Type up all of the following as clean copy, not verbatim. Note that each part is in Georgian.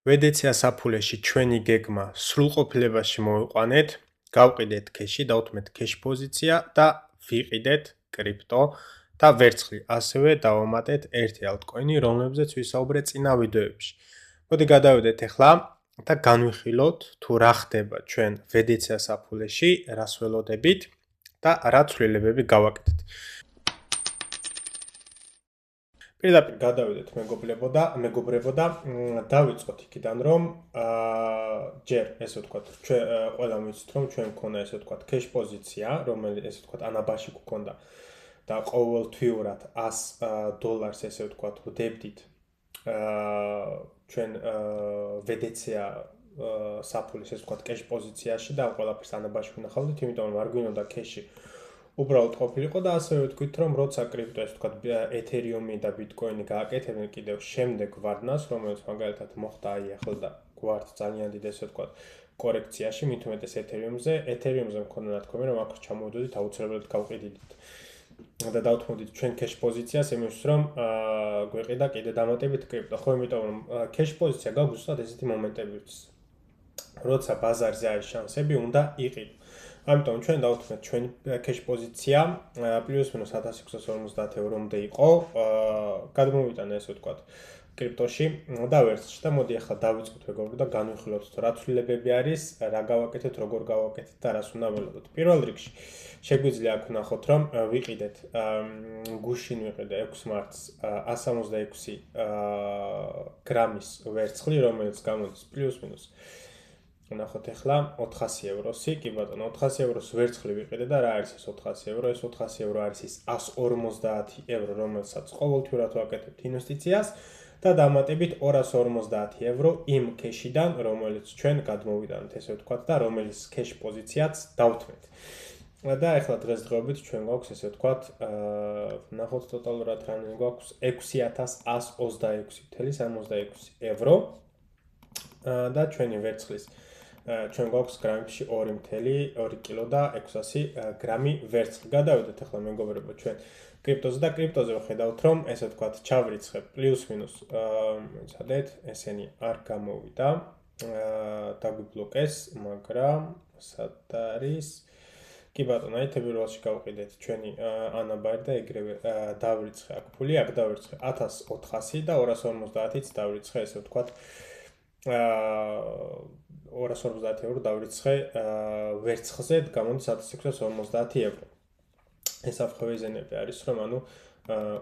ვედეცია საფულეში ჩვენი გეგმა სრულყოფილებაში მოვიყვანეთ, გავყიდეთ ქეში, დავთმეთ ქეში პოზიცია და ვიყიდეთ კრიპტო და ვერცხლი. ასევე დავამატეთ ერთი ალტკოინი, რომლებზეც ვისაუბრეთ წინა ვიდეოებში. მოდი გადავიდეთ ახლა და განვიხილოთ თუ რა ხდება ჩვენ ვედეცია საფულეში, რას ველოდებით და რა ცვლილებები გავაკეთეთ. პირდაპირ გადავიდეთ მეგობრებო და დავიწყოთ იქიდან რომ ჯერ ესე ვთქვათ ყველამ ვიცით რომ ჩვენ მქონდა ესე ვთქვათ ქეშ პოზიცია რომელიც ესე ვთქვათ ანაბაში გქონდა და ყოველთვიურად $100 ესე ვთქვათ ვდებდით ჩვენ ვედეცია საფულის ესე ვთქვათ ქეშ პოზიციაში და ყველაფერს ანაბაში ვნახავდით იმიტომ რომ არ გვინდოდა ქეში უბრალოდ ყოფილიყო და ასევე ვთქვით რომ როცა კრიპტო ესე ვთქვათ ეთერიუმი და ბიტკოინი გააკეთებენ კიდევ შემდეგ ვარდნას რომელიც მაგალითად მოხდა ახლა და გვართ ძალიან დიდ ესე ვთქვათ კორექციაში მით უმეტეს ეთერიუმზე მქონდა ნათქვამი რომ აქ ჩამოვიდოდით აუცილებლად გავყიდით და დავთმოდით ჩვენ ქეშ პოზიციას იმისთვის რომ გვეყიდა კიდე დამატებით კრიპტო ხო იმიტომ რომ ქეშ პოზიცია გაგვს ზუსტად ესეთი მომენტებიც როცა ბაზარზე არის შანსები უნდა იყიდო ამიტომ ჩვენ დავთმეთ ჩვენი ქეშ პოზიცია პლუს-მინუს 1650 ევრომდე იყო გადმოვიტანა ესე ვთქვათ კრიპტოში და ვერცხლში და მოდი ახლა დავიწყოთ მეგობრებო და განვიხილოთ რა ცვლილებები არის რა გავაკეთეთ როგორ გავაკეთეთ და რას უნდა ველოდოთ პირველ რიგში შეგვიძლია აქ ვნახოთ რომ ვიყიდეთ გუშინ ვიყიდე 6 მარტს 166 გრამის ვერცხლი რომელიც გამოდის პლუს-მინუს ვნახოთ ახლა 400 ევროსი, კი ბატონო 400 ევროს ვერცხლი ვიყიდე და რა არის ეს 400 евро? ეს 400 евро არის ის 150 евро, რომელსაც ყოველთვიურად ვაკეთებთ ინვესტიციას და დამატებით 250 евро იმ ქეშიდან, რომელიც ჩვენ გადმოვიტანეთ, ესე ვთქვათ და რომელიც ქეშ პოზიციაც დავთმეთ. და ახლა დღესდღეობით ჩვენ გვაქვს ესე ვთქვათ, ვნახოთ ტოტალურად რანი გვაქვს 6126.76 евро და ჩვენი ვერცხლის ჩვენ გვაქვს გრამებში 2.2 კილო და 600 გრამი ვერცხლი. გადავიდეთ ახლა მეგობრებო ჩვენ კრიპტოზე და კრიპტოზე ვხედავთ რომ ესე ვთქვათ ჩავრიცხებ პლუს-მინუს სადეთ ესენი არ გამოვიდა დაგვიბლოკეს მაგრამ სად არის კი ბატონო აი თებერვალში გავყიდეთ ჩვენი ანაბარი და ეგრევე დავრიცხე აქ ფული აქ დავირცხე 1400 და 250-იც დავირცხე ესე ვთქვათ 250 евро დავრიცხე ვერცხლზე გამოდის 1650 евро. ეს აფხევიზენები არის რომ ანუ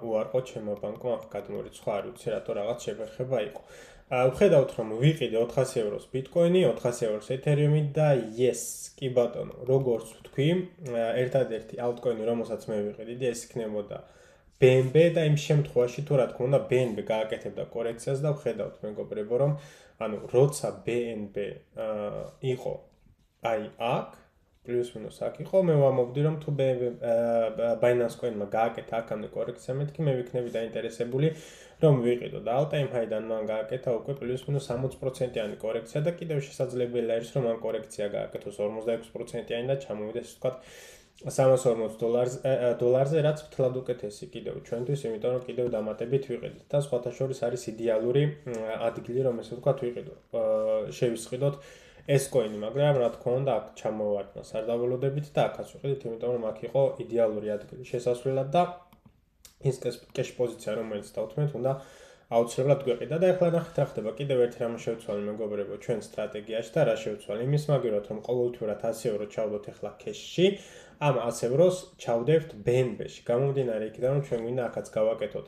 უარყო ჩემო ბანკმა აქ გადმორიცხვა არ ვიცი რატო რაღაც შეგეხება იყო. ვხედავთ რომ ვიყიდე 400 ევროს ბიტკოინი, 400 ევროს ეთერიუმი და yes, კი ბატონო, როგორც ვთქვი, ერთადერთი ალტკოინი რომელსაც მე ვიყიდე ეს იქნებოდა BNB და იმ შემთხვევაში თუ რა თქმა უნდა BNB გააკეთებდა კორექციას და ვხედავთ მეგობრებო რომ ანუ როცა BNB იყო აი აქ პლუს-მინუს აქ იყო მე ვამობდი რომ თუ Binance Coin-მა გააკეთა აქამდე კორექცია მეთქი მე ვიქნები დაინტერესებული რომ ვიყიდო და all time high-დან მან გააკეთა უკვე პლუს-მინუს 60%-იანი კორექცია და კიდევ შესაძლებელია ის რომ ამ კორექცია გააკეთოს 46%-იანი და ჩამოვიდეს ვთქვათ $340 რაც მთლად უკეთესი კიდევ ჩვენთვის, იმიტომ რომ კიდევ დამატებით ვიყიდეთ და სხვათა შორის არის იდეალური ადგილი რომ ესე ვთქვათ ვიყიდო. შევისყიდოთ ეს კოინი, მაგრამ რა თქმა უნდა აქ ჩამოვარდნას არ დაველოდებით და აქაც ვიყიდეთ, იმიტომ რომ აქ იყო იდეალური ადგილი შესასვლელად და ის კეშ პოზიცია რომელიც დავთმეთ უნდა აუცილებლად გვეყიდა და ახლა ნახეთ რა ხდება. კიდევ ერთი რამე შევცვალე მეგობრებო ჩვენ სტრატეგიაში და რა შევცვალე იმის მაგერად რომ ყოველთვიურად 100 евро ჩავდოთ ახლა ქეშში ამ 100 ევროს ჩავდებთ BNB-ში. გამომდინარე იქიდან რომ ჩვენ გვინდა აქაც გავაკეთოთ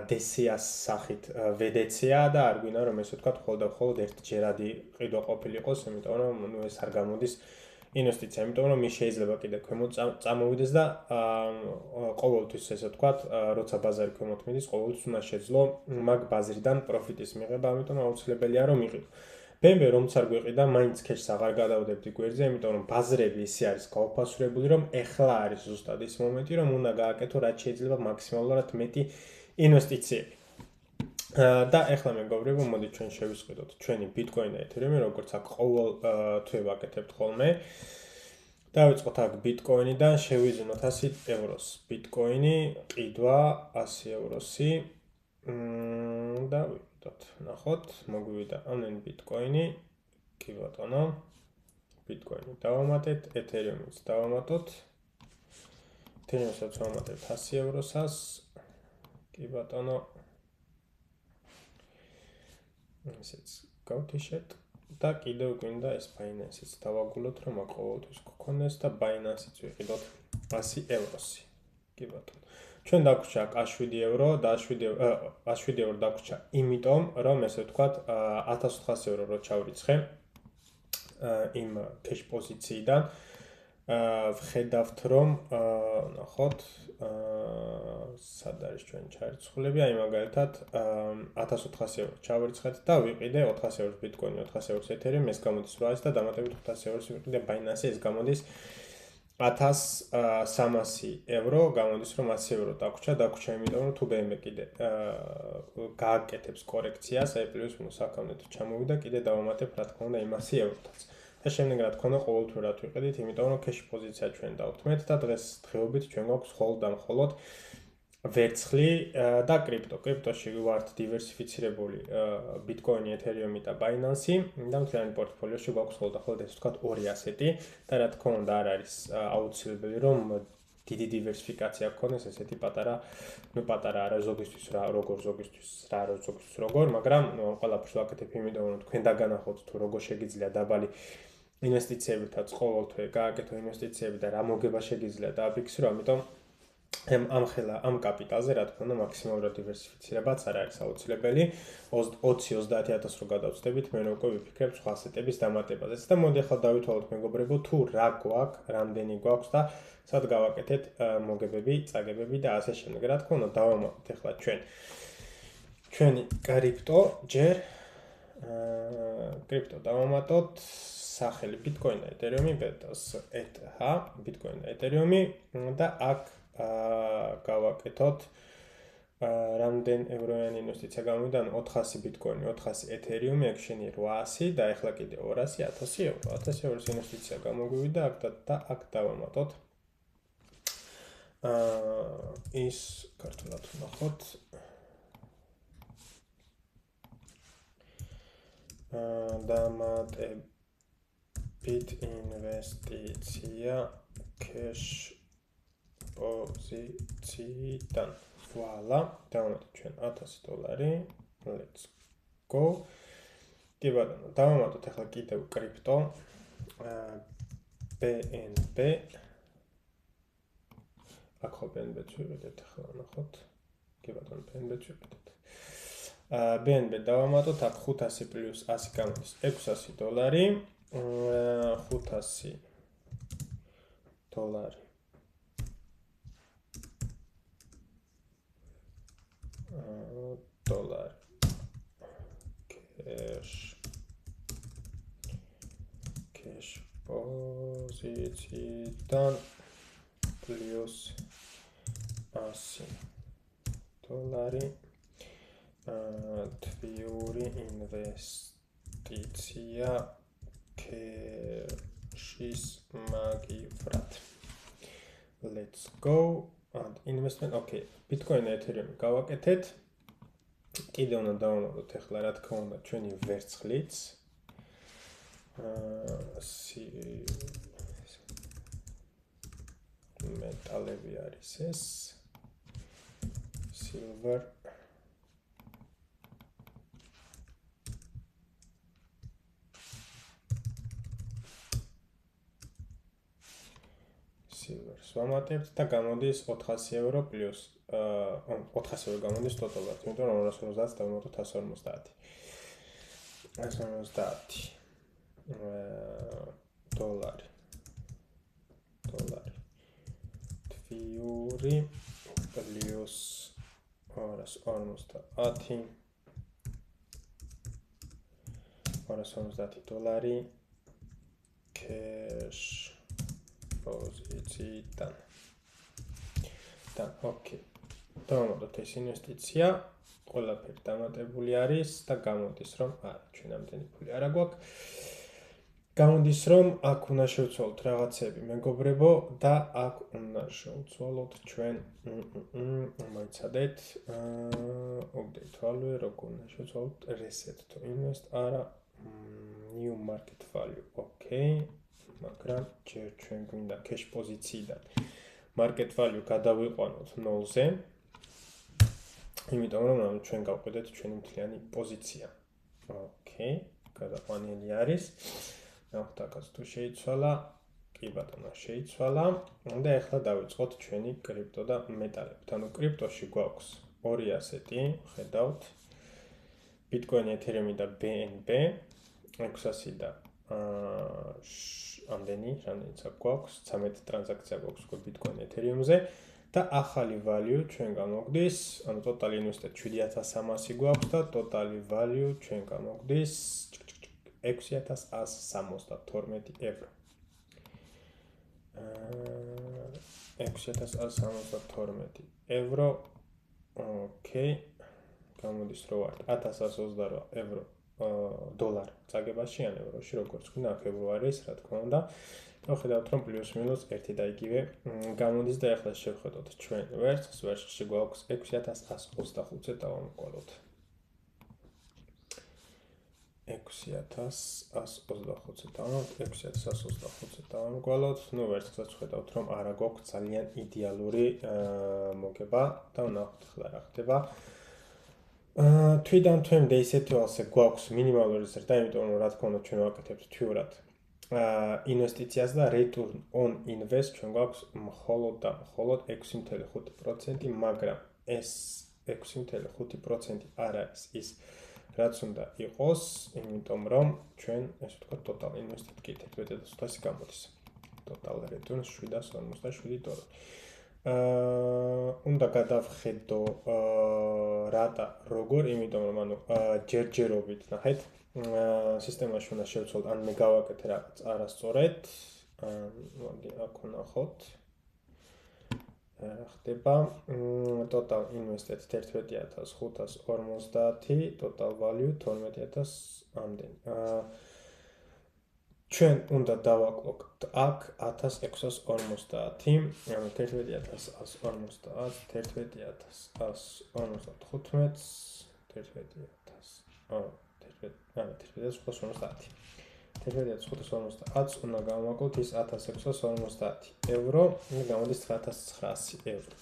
DCA-ს სახით ვედეცია და არ გვინდა რომ ესე ვთქვათ მხოლოდ ერთჯერადი ყიდვა ყოფილიყოს, იმიტომ რომ ნუ ეს არ გამოდის ინვესტიცია, იმიტომ რომ ის შეიძლება კიდე ქვემოთ წამოვიდეს და ყოველთვის ესე ვთქვათ, როცა ბაზარი ქვემოთ მიდის, ყოველთვის უნდა შეძლო მაგ ბაზრიდან პროფიტის მიღება, ამიტომ აუცილებელია რომ იყიდო. BNB რომც არ გვეყიდა, მაინც ქეშს აღარ გადავდებდი გვერდზე, იმიტომ რომ ბაზრები ისე არის გაუფასურებული, რომ ეხლა არის ზუსტად ის მომენტი, რომ უნდა გააკეთო რაც შეიძლება მაქსიმალურად მეტი ინვესტიციები. და ახლა მეგობრებო, მოდი ჩვენ შევისყიდოთ ჩვენი ბიტკოინი და ეთერიუმი, როგორც აქ ყოველ თვე ვაკეთებთ ხოლმე. დავიწყოთ აქ ბიტკოინიდან, შევიზნოთ 100 ევროს ბიტკოინი, ყიდვა 100 ევროსი და დავამატოთ. ნახოთ, მოგვივიდა ამენ ბიტკოინი. კი ბატონო. ბიტკოინი დავამატეთ, ეთერიუმიც დავამატოთ. ეთერიუმსაც დავამატებთ 100 ევროსას. კი ბატონო. ისიც გავთიშეთ და კიდევ გვინდა ეს Binance-იც დავაგულოთ, რომ ყოველთვის გქონდეს და Binance-იც ვიყიდოთ 100 ევროსი. კი ბატონო. ჩვენ დაგვრჩა 7 евро და 7 евро დაგვრჩა, იმიტომ რომ ესე ვთქვათ 1400 евро რო ჩავრიცხე იმ cash პოზიციიდან ვხედავთ რომ ნახოთ სად არის ჩვენ ჩარიცხულები, აი მაგალითად 1400 евро ჩავირცხეთ და ვიყიდე 400 ევროს ბიტკოინი, 400 ევროს ეთერიუმი, ეს გამოდის 800 და დამატებით 400 ევროს ვიყიდე Binance-ი, ეს გამოდის 1300 евро, გამოდის რომ 100 евро დაგვრჩა, იმიტომ რომ თუ BNB კიდე გააკეთებს კორექციას, აი პლუს მინუს აკაუნტით ჩამოვიდა, კიდე დავამატებ რა თქმა უნდა იმ 100 ევროთაც. და შემდეგ რა თქმა უნდა ყოველთვიურად ვიყიდით, იმიტომ რომ cash პოზიცია ჩვენ დავთმეთ და დღეობით ჩვენ გვაქვს მხოლოდ ვერცხლი და კრიპტო. კრიპტოში ვართ დივერსიფიცირებული ბიტკოინი, ეთერიუმი და Binance-ი და მთლიანი პორტფოლიოში გვაქვს მხოლოდ ეს ვთქვათ ორი ასეტი და რა თქმა უნდა არ არის აუცილებელი რომ დიდი დივერსიფიკაცია გქონდეს ესეთი პატარა არა ზოგისთვის რა როგორ ზოგისთვის როგორ, მაგრამ ყველაფერს ვაკეთებ იმიტომ რომ თქვენ დაგანახოთ თუ როგორ შეგიძლია დაბალი ინვესტიციებითაც ყოველთვე გააკეთო ინვესტიციები და რა მოგება შეგიძლია დააფიქსირო, ამიტომ ამ კაპიტალზე რა თქმა უნდა მაქსიმალურად დივერსიფიცირებაც არ არის აუცილებელი. 20-30000 რო გადავწდებით, მე უკვე ვიფიქრებ სხვა ასეტების დამატებაზეც და მოდი ახლა დავითვალოთ მეგობრებო, თუ რა გვაქვს, რამდენი გვაქვს და სად გავაკეთეთ მოგებები, წაგებები და ასე შემდეგ. რა თქმა უნდა დავამატოთ ახლა ჩვენი კრიპტო ჯერ კრიპტო დავამატოთ სახელი ბიტკოინი და ეთერიუმი ბიტკოინი და ეთერიუმი და აქ გავაკეთოთ რამდენ ევროიანი ინვესტიცია გამოვიდა 400 ბიტკოინი, 400 ეთერიუმი, აქ შენი 800 და ახლა კიდე 200, 1000 евро. 1000 евros ინვესტიცია გამოგვივიდა აქ და აქ დავამატოთ. ის ქართულად ვნახოთ. დამატებით ინვესტიცია cash პოზიციიდან. Voila, დავამატეთ ჩვენ $1000. Let's go. კი ბატონო, დავამატოთ ახლა კიდევ კრიპტო BNB. აქ ხო BNB-ს ვიყიდეთ ახლა ნახოთ. კი ბატონო, BNB-ს ვიყიდეთ. BNB დავამატოთ აქ 500 პლუს 100 გამოდის $600. $500. $1 cash პოზიციიდან პლუს $100 თვიური ინვესტიცია cash-ის მაგივრად. Let's go. And investment, okay. Bitcoin და ეთერიუმი გავაკეთეთ. კიდევ უნდა დავამატოთ ახლა რა თქმა უნდა ჩვენი ვერცხლიც. მეტალები არის ეს. Silver. ვამატებთ და გამოდის 400 евро პლუს 400 евро გამოდის ტოტალად, იმიტომ რომ 250 დავამატოთ 150. 150 დოლარი. თვიური პლუს 250. $250 cash პოზიციიდან. და ოკეი. დავამატოთ ეს ინვესტიცია, ყველაფერი დამატებული არის და გამოდის რომ არა, ჩვენ ამდენი ფული არ გვაქვს. გამოდის რომ აქ უნდა შევცვალოთ რაღაცები მეგობრებო და აქ უნდა შევცვალოთ ჩვენ მოიცადეთ update value როგორ უნდა შევცვალოთ reset to invest არა new market value okay მაგრამ ჯერ ჩვენ გვინდა cash პოზიციიდან market value გადავიყვანოთ 0-ზე იმიტომ რომ ჩვენ გავყიდეთ ჩვენი მთლიანი პოზიცია okay გადაყვანილი არის ნახოთ თუ შეიცვალა კი ბატონო შეიცვალა და ახლა დავიწყოთ ჩვენი კრიპტო და მეტალებით ანუ კრიპტოში გვაქვს ორი ასეთი ხედავთ Bitcoin, Ethereum და BNB 600 და ამდენი რამდენიც გვაქვს 13 ტრანზაქცია გვაქვს Bitcoin, Ethereum-ზე და ახალი value ჩვენ გამოგვდის ანუ total investment 7300 გვაქვს და total value ჩვენ გამოგვდის 6172 евро. 6172 евро. Okay. გამოდის რო ვარ 1128 евро დოლარი წაგებაში ან ევროში როგორც გვინდა ფებრუარის რა თქმა უნდა და ხედავთ რომ პლუს მინუს 1 და იგივე გამოდის და ახლა შევხედოთ ჩვენ ვერცხლში გვაქვს 6125 დავამოყოლოთ 6125 დავამოყოლოთ ნუ ვერცხლს ხედავთ რომ არა გვაქვს ძალიან იდეალური მოგება და ვნახოთ ახლა რა ხდება თვიდან თვემდე ისეთი ასე გვაქვს მინიმალური ზრდა, იმიტომ რომ რა თქმა უნდა ჩვენ ვაკეთებთ თვიურად ინვესტიციას და return on invest ჩვენ გვაქვს მხოლოდ და მხოლოდ 6.5%, მაგრამ ეს 6.5% არ არის ის რაც უნდა იყოს, იმიტომ რომ ჩვენ ესე ვთქვათ total invest-ით კითხეთ, ვედადოსტასი გამოდის. Total return 757 დოლარი. უნდა გადავხედო რატა როგორ, იმიტომ რომ ანუ ჯერჯერობით ნახეთ სისტემაში უნდა შევცვალოთ ან მე გავაკეთე რაღაც არასწორად მოდი აქ ვნახოთ ხდება total invested 11550 total value 12000 ამდენი ჩვენ უნდა დავაკლოთ აქ 1650 ანუ 11550 უნდა გავაკლოთ ის 1650 евро და გამოდის 9900 евро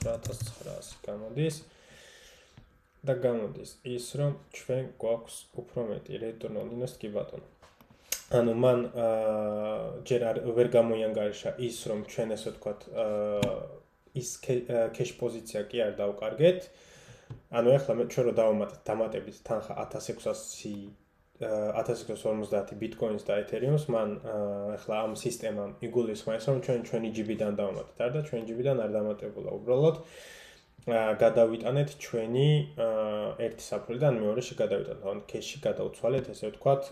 9900 გამოდის და გამოდის ის რომ ჩვენ გვაქვს უფრო მეტი return on invest კი ბატონო ანუ მან ჯერ ვერ გამოიანგარიშა ის რომ ჩვენ ესე ვთქვათ ის cash პოზიცია კი არ დავკარგეთ ანუ ახლა ჩვენ რო დამატებით თანხა 1650 Bitcoins და Ethereum-ს მან ახლა ამ სისტემამ იგულისხმეს რომ ჩვენი ჯიბიდან დავამატეთ არ და ჩვენი ჯიბიდან არ დამატებულა უბრალოდ გადავიტანეთ ჩვენი ერთი საფულიდან მეორეში გადავიტანეთ ანუ cash-ში გადავცვალეთ ესე ვთქვათ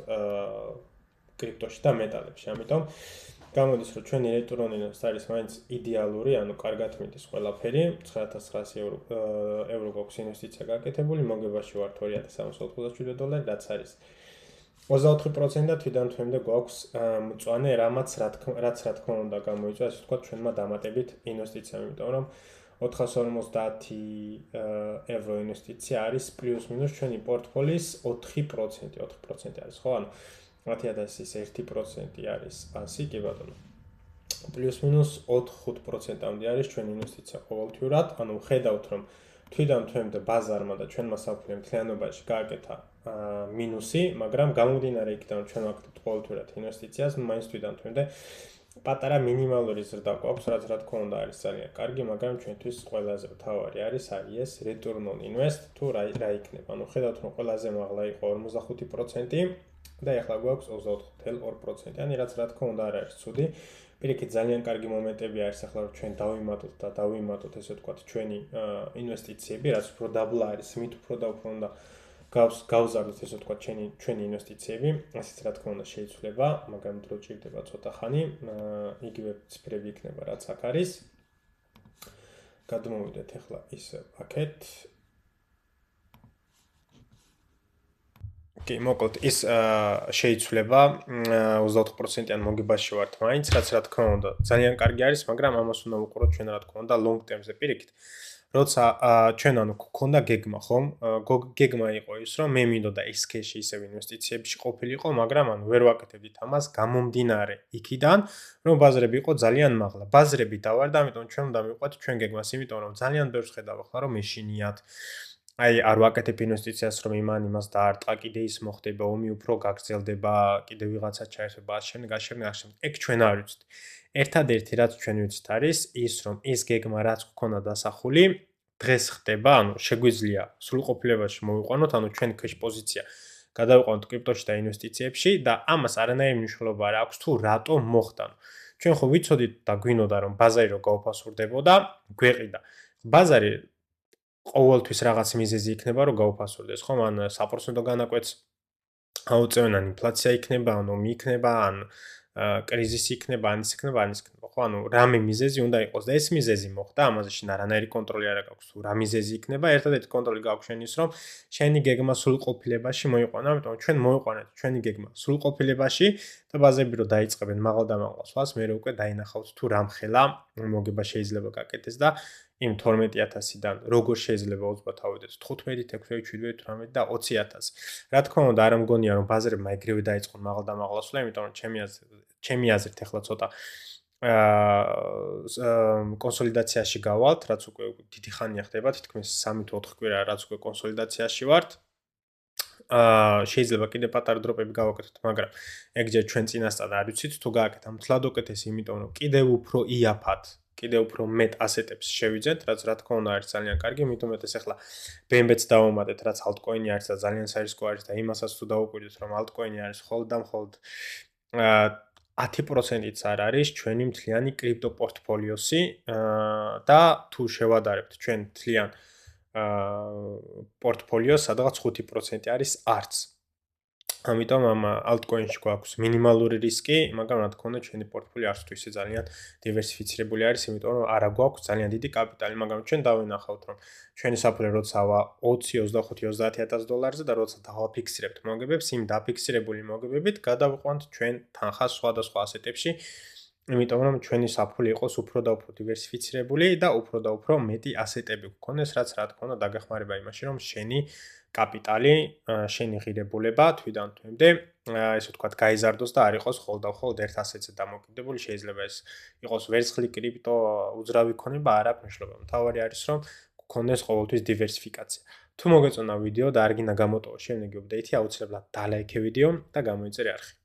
კრიპტოში და მეტალებში. ამიტომ გამოდის რომ ჩვენი return on invest არის მაინც იდეალური, ანუ კარგად მიდის ყველაფერი. 9900 евро გვაქვს ინვესტიცია გაკეთებული, მოგებაში ვართ 2387 დოლარი, რაც არის 24% და თვიდან თვემდე გვაქვს მწვანე რამაც რაც რა თქმა უნდა გამოიწვა, ასე ვთქვათ, ჩვენმა დამატებით ინვესტიციამ, იმიტომ რომ 450 евро ინვესტიცია არის პლუს მინუს ჩვენი პორტფოლიოს 4% არის, ხო? ანუ 10000-ის 1% არის 100 კი ბატონო. პლუს მინუს 4-5%-ამდე არის ჩვენი ინვესტიცია ყოველთვიურად, ანუ ხედავთ რომ თვიდან თვემდე ბაზარმა და ჩვენმა საფულე მთლიანობაში გააკეთა მინუსი, მაგრამ გამომდინარე იქიდან რომ ჩვენ ვაკეთებთ ყოველთვიურად ინვესტიციას, მაინც თვიდან თვემდე პატარა მინიმალური ზრდა გვაქვს, რაც რა თქმა უნდა არის ძალიან კარგი, მაგრამ ჩვენთვის ყველაზე მთავარი არის ეს return on invest თუ რა იქნება. ანუ ხედავთ რომ ყველაზე მაღლა იყო 45% და ახლა გვაქვს 24.2%. ანუ რაც რა თქმა უნდა არ არის ცუდი. პირიქით ძალიან კარგი მომენტები არის ახლა რომ ჩვენ დავიმატოთ ესე ვთქვათ ჩვენი ინვესტიციები, რაც უფრო დაბლა არის, მით უფრო და უფრო უნდა გავზარდოთ ესე ვთქვათ ჩვენი ინვესტიციები. ასეც რა თქმა უნდა შეიძლება, მაგრამ დრო ჭირდება ცოტა ხანი, იგივე ციფრები იქნება რაც აქ არის. გადმოვიდეთ ახლა ისე აქეთ. კი, მოკლედ ის შეიცვლება 24%-იან მოგებაში ვართ მაინც, რაც რა თქმა უნდა ძალიან კარგი არის, მაგრამ ამას უნდა ვუყუროთ ჩვენ რა თქმა უნდა long term-ზე პირიქით. როცა ჩვენ ანუ გქონდა გეგმა, ხომ? გეგმა იყო ის, რომ მე მინდოდა ის cash-ი ისევ ინვესტიციებში ყოფილიყო, მაგრამ ანუ ვერ ვაკეთებდით ამას გამომდინარე იქიდან, რომ ბაზრები იყო ძალიან მაღლა. ბაზრები დავარ და ამიტომ ჩვენ უნდა მივყვეთ ჩვენ გეგმას, იმიტომ რომ ძალიან ბევრს ხედავ ახლა რომ ეშინიათ. აი არ ვაკეთებ ინვესტიციას რომ იმას დაარტყა, კიდე ის მოხდება, ომი უფრო გაგრძელდება, კიდე ვიღაცა ჩაერთვება, ამავე შემდეგ. ეგ ჩვენ არ ვიცით. ერთადერთი რაც ჩვენ ვიცით არის ის, რომ ეს გეგმა რაც გქონდა დასახული, დღეს ხდება, ანუ შეგვიძლია სრულყოფილებაში მოვიყვანოთ, ანუ ჩვენ cash პოზიცია გადავიყვანოთ კრიპტოში და ინვესტიციებში და ამას არანაირი მნიშვნელობა არ აქვს თუ რატომ მოხდა. ჩვენ ხო ვიცოდით და გვინოდა რომ ბაზარი რო გაუფასურდებოდა, გვეყიდა. ბაზარი ყოველთვის რაღაც მიზეზი იქნება რომ გაუფასურდეს, ხომ? ან საპროცენტო განაკვეთს აუწევენ, ან ინფლაცია იქნება, ან ომი იქნება, ან კრიზისი იქნება, ან ის იქნება, ხო? ანუ რამე მიზეზი უნდა იყოს და ეს მიზეზი მოხდა, ამაზე შენ არანაირი კონტროლი არ აქვს თუ რა მიზეზი იქნება, ერთადერთი კონტროლი გაქვს შენ ის, რომ შენი გეგმა სრულყოფილებაში მოიყვანა, ამიტომ ჩვენ მოვიყვანეთ ჩვენი გეგმა სრულყოფილებაში და ბაზები რო დაიწყებენ მაღალ და მაღალ სვლას, მე უკვე დაინახავთ თუ რამხელა მოგება შეიძლება გაკეთდეს და იმ 12000-დან როგორ შეიძლება უძბათ ავიდეთ 15, 16, 17, 18 და 20000. რა თქმა უნდა, არ მგონია რომ ბაზრებმა ეგრევე დაიწყონ მაღალ და მაღლა სვლა, იმიტომ რომ ჩემი აზრით ახლა ცოტა კონსოლიდაციაში გავალთ, რაც უკვე დიდი ხანია ხდება, თითქმის 3 თუ 4 კვირა რაც უკვე კონსოლიდაციაში ვართ. შეიძლება კიდე პატარა დროპები გავაკეთოთ, მაგრამ ეგჯერ ჩვენ წინასწარ არ ვიცით თუ გააკეთეთ ამ თლად უკეთესი, იმიტომ რომ კიდევ უფრო იაფად კიდევ უფრო მეტ ასეტებს შევიძენთ, რაც რა თქმა უნდა არის ძალიან კარგი, იმიტომ რომ ეს ახლა BNB-ს დავუმატეთ, რაც altcoin-ი არის და ძალიან საერთო არის და იმასაც თუ დაუკვირდით, რომ altcoin-ი არის მხოლოდ და მხოლოდ 10%-იც არ არის ჩვენი მთლიანი კრიპტო პორტფოლიოსი და თუ შევადარებთ ჩვენ მთლიან პორტფოლიოს, სადღაც 5% არის არც. ამიტომ ამ altcoin-ში გვაქვს მინიმალური რისკი, მაგრამ რა თქმა უნდა ჩვენი პორტფოლიო არც თუ ისე ძალიან დივერსიფიცირებული არის, იმიტომ რომ არა გვაქვს ძალიან დიდი კაპიტალი, მაგრამ ჩვენ დავინახავთ, რომ ჩვენი საფულე როცაა 20, 25, 30000 დოლარზე და როცა დავაფიქსირებთ მოგებებს, იმ დაფიქსირებული მოგებებით გადავიყვანთ ჩვენ თანხას სხვადასხვა ასეტებში, იმიტომ რომ ჩვენი საფულე იყოს უფრო და უფრო დივერსიფიცირებული და უფრო მეტი ასეტები გქონდეს, რაც რა თქმა უნდა დაგეხმარება იმაში, რომ შენი კაპიტალი, შენი ღირებულება თვიდან თვემდე, ესე ვთქვათ, გაიზარდოს და არ იყოს მხოლოდ ერთ ასეთზე დამოკიდებული, შეიძლება ეს იყოს ვერცხლი, კრიპტო, უძრავი ქონება, არ აქვს მნიშვნელობა. მთავარი არის, რომ გქონდეს ყოველთვის დივერსიფიკაცია. თუ მოგეწონა ვიდეო და არ გინდა გამოტოვა შემდეგი აპდეიტი, აუცილებლად დალაიქე ვიდეო და გამოიწერე არხი.